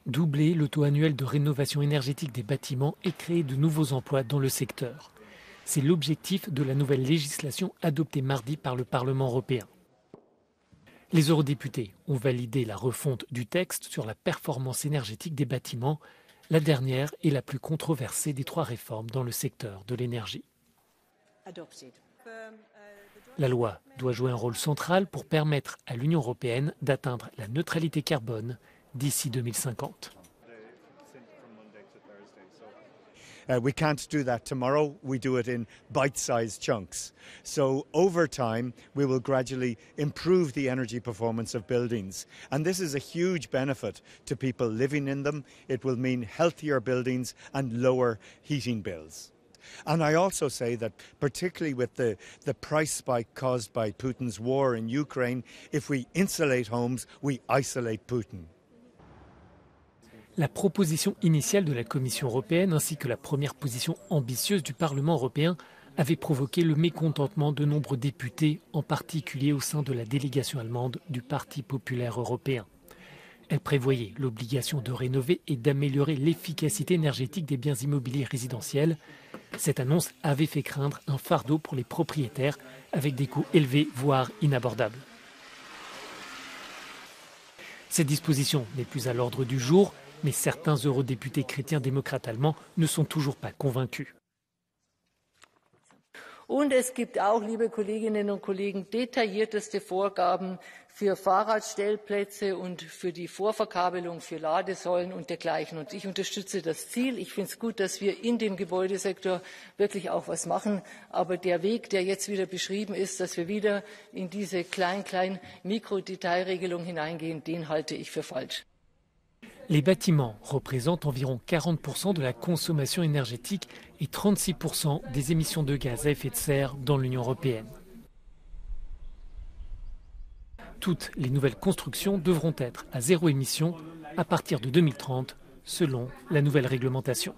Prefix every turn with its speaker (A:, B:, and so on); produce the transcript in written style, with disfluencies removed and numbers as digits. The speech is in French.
A: doubler le taux annuel de rénovation énergétique des bâtiments et créer de nouveaux emplois dans le secteur. C'est l'objectif de la nouvelle législation adoptée mardi par le Parlement européen. Les eurodéputés ont validé la refonte du texte sur la performance énergétique des bâtiments, la dernière et la plus controversée des trois réformes dans le secteur de l'énergie. La loi doit jouer un rôle central pour permettre à l'Union européenne d'atteindre la neutralité carbone d'ici 2050.
B: We can't do that tomorrow. We do it in bite-sized chunks. So over time, we will gradually improve the energy performance of buildings. And this is a huge benefit to people living in them. It will mean healthier buildings and lower heating bills. And I also say that particularly with the price spike caused by Putin's war in Ukraine, if we insulate homes, we isolate Putin.
A: La proposition initiale de la Commission européenne ainsi que la première position ambitieuse du Parlement européen avaient provoqué le mécontentement de nombreux députés, en particulier au sein de la délégation allemande du Parti populaire européen. Elle prévoyait l'obligation de rénover et d'améliorer l'efficacité énergétique des biens immobiliers résidentiels. Cette annonce avait fait craindre un fardeau pour les propriétaires avec des coûts élevés, voire inabordables. Cette disposition n'est plus à l'ordre du jour, mais certains eurodéputés chrétiens-démocrates allemands ne sont toujours pas convaincus.
C: Und es gibt auch, liebe Kolleginnen und Kollegen, detaillierteste Vorgaben für Fahrradstellplätze und für die Vorverkabelung für Ladesäulen und dergleichen. Und ich unterstütze das Ziel. Ich finde es gut, dass wir in dem Gebäudesektor wirklich auch was machen. Aber der Weg, der jetzt wieder beschrieben ist, dass wir wieder in diese kleinen Mikrodetailregelung hineingehen, den halte ich für falsch.
A: Les bâtiments représentent environ 40% de la consommation énergétique et 36% des émissions de gaz à effet de serre dans l'Union européenne. Toutes les nouvelles constructions devront être à zéro émission à partir de 2030, selon la nouvelle réglementation.